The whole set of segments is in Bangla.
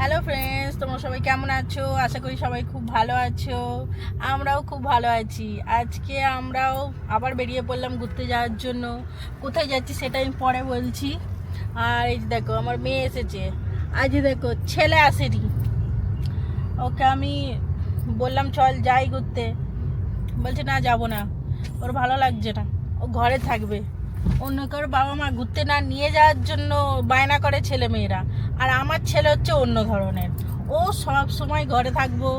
হ্যালো ফ্রেন্ডস, তোমরা সবাই কেমন আছো? আশা করি সবাই খুব ভালো আছো। আমরাও খুব ভালো আছি। আজকে আমরাও আবার বেরিয়ে পড়লাম ঘুরতে যাওয়ার জন্য। কোথায় যাচ্ছি সেটা আমি পরে বলছি। আর এই যে দেখো আমার মেয়ে এসেছে। আজ দেখো ছেলে আসেনি। ওকে আমি বললাম চল যাই ঘুরতে, বলছে না যাব না, ওর ভালো লাগছে না, ও ঘরে থাকবে। অন্য কারো বাবা মা ঘুরতে না নিয়ে যাওয়ার জন্য বায়না করে ছেলে মেয়েরা। আর আমার ছেলে হচ্ছে অন্য ধরনের। ও সব সময় ঘরে থাকবো,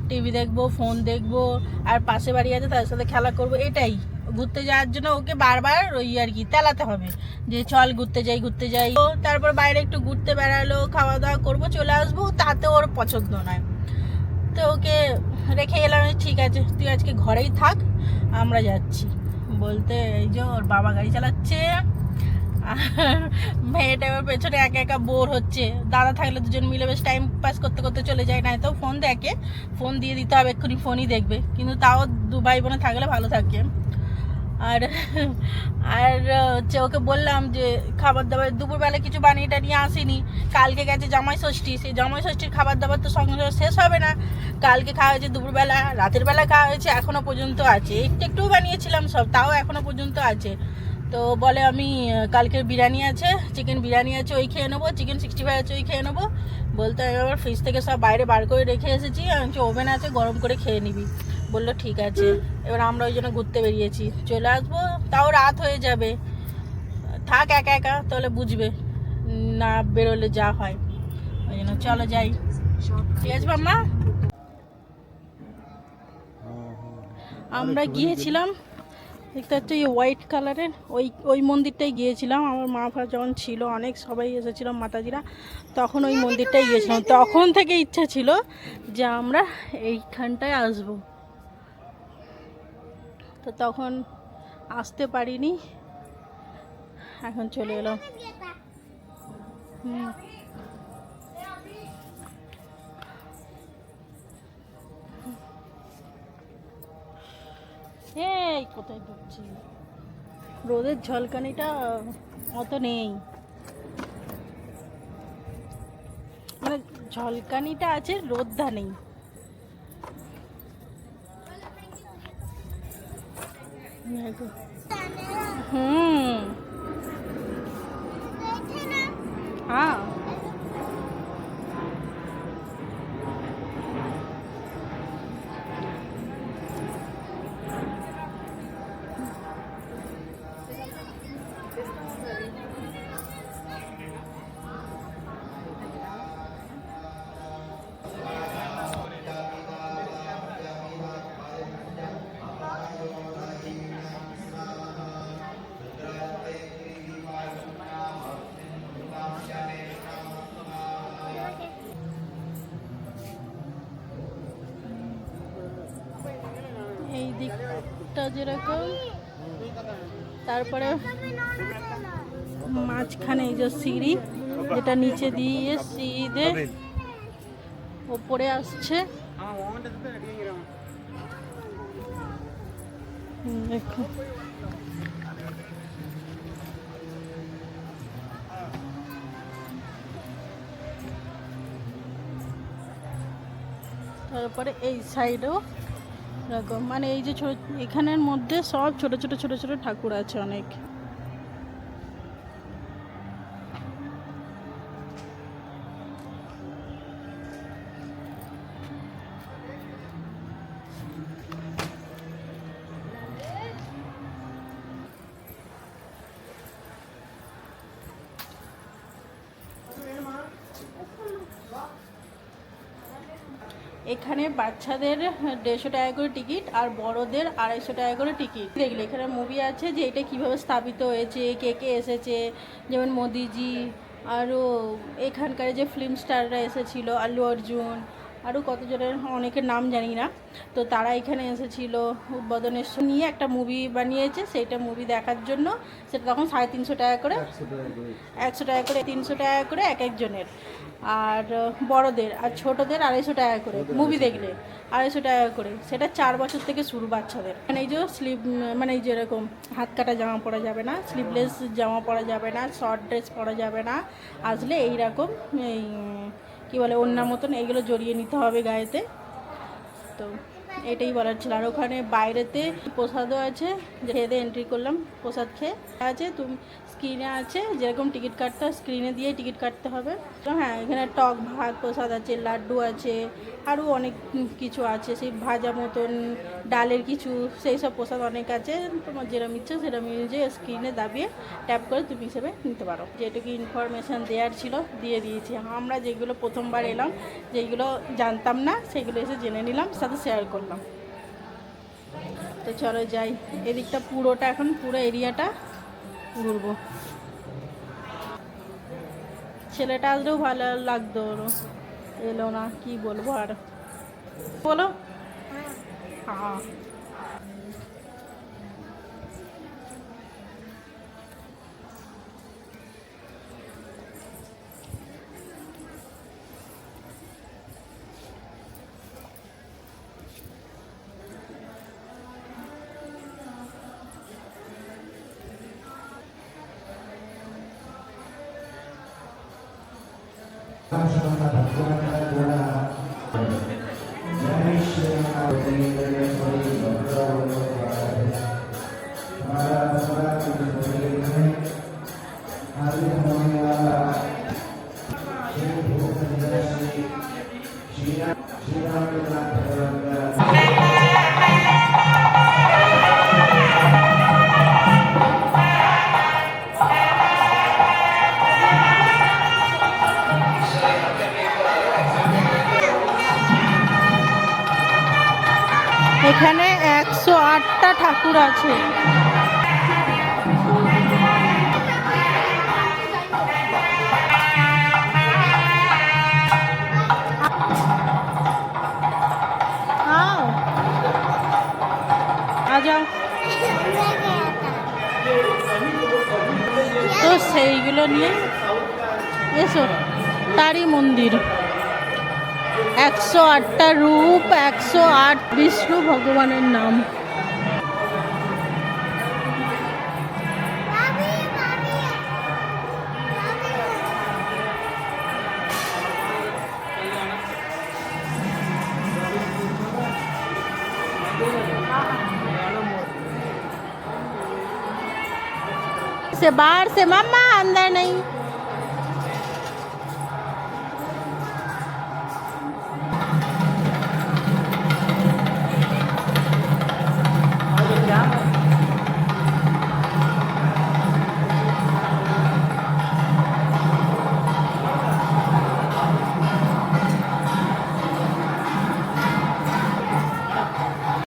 টিভি দেখবো, ফোন দেখবো, আর পাশে বাড়ি আছে তার সাথে খেলা করবো, এটাই। ঘুরতে যাওয়ার জন্য ওকে বারবার ওই আর কি তেলাতে হবে যে চল ঘুরতে যাই ঘুরতে যাই। তো তারপর বাইরে একটু ঘুরতে বেড়ালো, খাওয়া দাওয়া করবো, চলে আসবো, তাতে ওর পছন্দ নয়। তো ওকে রেখে এলাম, ঠিক আছে তুই আজকে ঘরেই থাক, আমরা যাচ্ছি। বলতে এই যে ওর বাবা গাড়ি চালাচ্ছে, আর মেয়েটা এবার পেছনে একা একা বোর হচ্ছে। দাদা থাকলে দুজন মিলে বেশ টাইম পাস করতে করতে চলে যায়, না তো ফোন দেখে, ফোন দিয়ে দিতে হবে, এক্ষুনি ফোনই দেখবে, কিন্তু তাও দু ভাই বোনে থাকলে ভালো থাকে। আর আর হচ্ছে ওকে বললাম যে খাবার দাবার দুপুরবেলা কিছু বানিয়ে টানিয়ে আসিনি। কালকে গেছে জামাই ষষ্ঠী, সেই জামাই ষষ্ঠীর খাবার দাবার তো সঙ্গে সঙ্গে শেষ হবে না। কালকে খাওয়া হয়েছে দুপুরবেলা, রাতের বেলা খাওয়া হয়েছে, এখনও পর্যন্ত আছে। একটু একটু বানিয়েছিলাম সব, তাও এখনও পর্যন্ত আছে। তো বলে আমি কালকের বিরিয়ানি আছে, চিকেন বিরিয়ানি আছে, ওই খেয়ে নেবো, চিকেন 65 আছে, ওই খেয়ে নেবো। বলতে আমি আবার ফ্রিজ থেকে সব বাইরে বার করে রেখে এসেছি, আমি ওভেন আছে, গরম করে খেয়ে নিবি। বললো ঠিক আছে। এবার আমরা ওই জন্য ঘুরতে বেরিয়েছি, চলে আসবো, তাও রাত হয়ে যাবে। থাক একা একা, তাহলে বুঝবে না বেরোলে যা হয়। ওই জন্য চলো যাই। ঠিক আছে মাম্মা। আমরা গিয়েছিলাম, দেখতে হচ্ছে এই হোয়াইট কালারের ওই ওই মন্দিরটাই গিয়েছিলাম। আমার মা ফা যখন ছিল, অনেক সবাই এসেছিলাম মাতাজিরা, তখন ওই মন্দিরটাই গিয়েছিলাম। তখন থেকে ইচ্ছা ছিল যে আমরা এইখানটায় আসবো, তো তখন আসতে পারিনি, এখন চলে এলাম। এই কোথায় ঢুকছি, রোদের ঝলকানিটা অত নেই, মানে ঝলকানিটা আছে, রোদটা নেই। হুম। হ্যাঁ, এই দিকটা যেরকম, তারপরে মাঝখানে এই যে সিঁড়ি, যেটা নিচে দিয়ে সিঁড়ি দিয়ে ওপরে আসছে। দেখো তারপরে এই সাইডেও এরকম, মানে এই যে এখানের মধ্যে সব ছোট ছোট ছোট ছোট ঠাকুর আছে অনেক। এখানে বাচ্চাদের 150 টাকা করে টিকিট, আর বড়দের 250 টাকা করে টিকিট। দেখলে এখানে মুভি আছে যে এটা কিভাবে স্থাপিত হয়েছে, কে কে এসেছে, যেমন মোদিজি, আরও এখানকার যে ফিল্ম স্টাররা এসেছিল, আল্লু অর্জুন, আরও কতজনের অনেকের নাম জানি না, তো তারা এখানে এসেছিল উদ্বোধনের নিয়ে একটা মুভি বানিয়েছে, সেইটা মুভি দেখার জন্য। সেটা তখন 350 টাকা করে, 100 টাকা করে, 300 টাকা করে এক একজনের। আর বড়দের আর ছোটদের 250 টাকা করে, মুভি দেখলে 250 টাকা করে। সেটা 4 বছর থেকে শুরু বাচ্চাদের। মানে এই যে স্লিভ, মানে এই যেরকম হাত কাটা জামা পরা যাবে না, স্লিভলেস জামা পরা যাবে না, শর্ট ড্রেস পরা যাবে না, আসলে এইরকম এই কী বলে ওড়নার মতন এইগুলো জড়িয়ে নিতে হবে গায়েতে। তো এটাই বলার ছিল। আর ওখানে বাইরেতে প্রসাদও আছে, খেয়ে এন্ট্রি করলাম, প্রসাদ খেয়ে আছে। তুমি স্ক্রিনে আছে যেরকম টিকিট কাটতে হয় স্ক্রিনে দিয়ে টিকিট কাটতে হবে। তো হ্যাঁ, এখানে টক ভাত প্রসাদ আছে, লাড্ডু আছে, আরও অনেক কিছু আছে, সেই ভাজা মতন ডালের কিছু, সেই সব প্রসাদ অনেক আছে। তোমার যেরকম ইচ্ছা সেরকম অনুযায়ী স্ক্রিনে দাবিয়ে ট্যাপ করে তুমি হিসেবে নিতে পারো। যেটুকু ইনফরমেশান দেওয়ার ছিল দিয়ে দিয়েছি। আমরা যেগুলো প্রথমবার এলাম, যেগুলো জানতাম না সেগুলো এসে জেনে নিলাম, সাথে শেয়ার করলাম। তো চলো যাই, এদিকটা পুরোটা এখন পুরো এরিয়াটা ঘুরবো। ছেলেটা আসলেও ভালো লাগতো, ওরও এলো না, কি বলবো আর। বলো। হ্যাঁ, এখানে 108টা ঠাকুর আছে। যাও, তো সেইগুলো নিয়ে এসো। তারই মন্দির, 108টা রূপ, 108 বিষ্ণু ভগবানের নাম। से बाहर से मम्मा अंदर नहीं।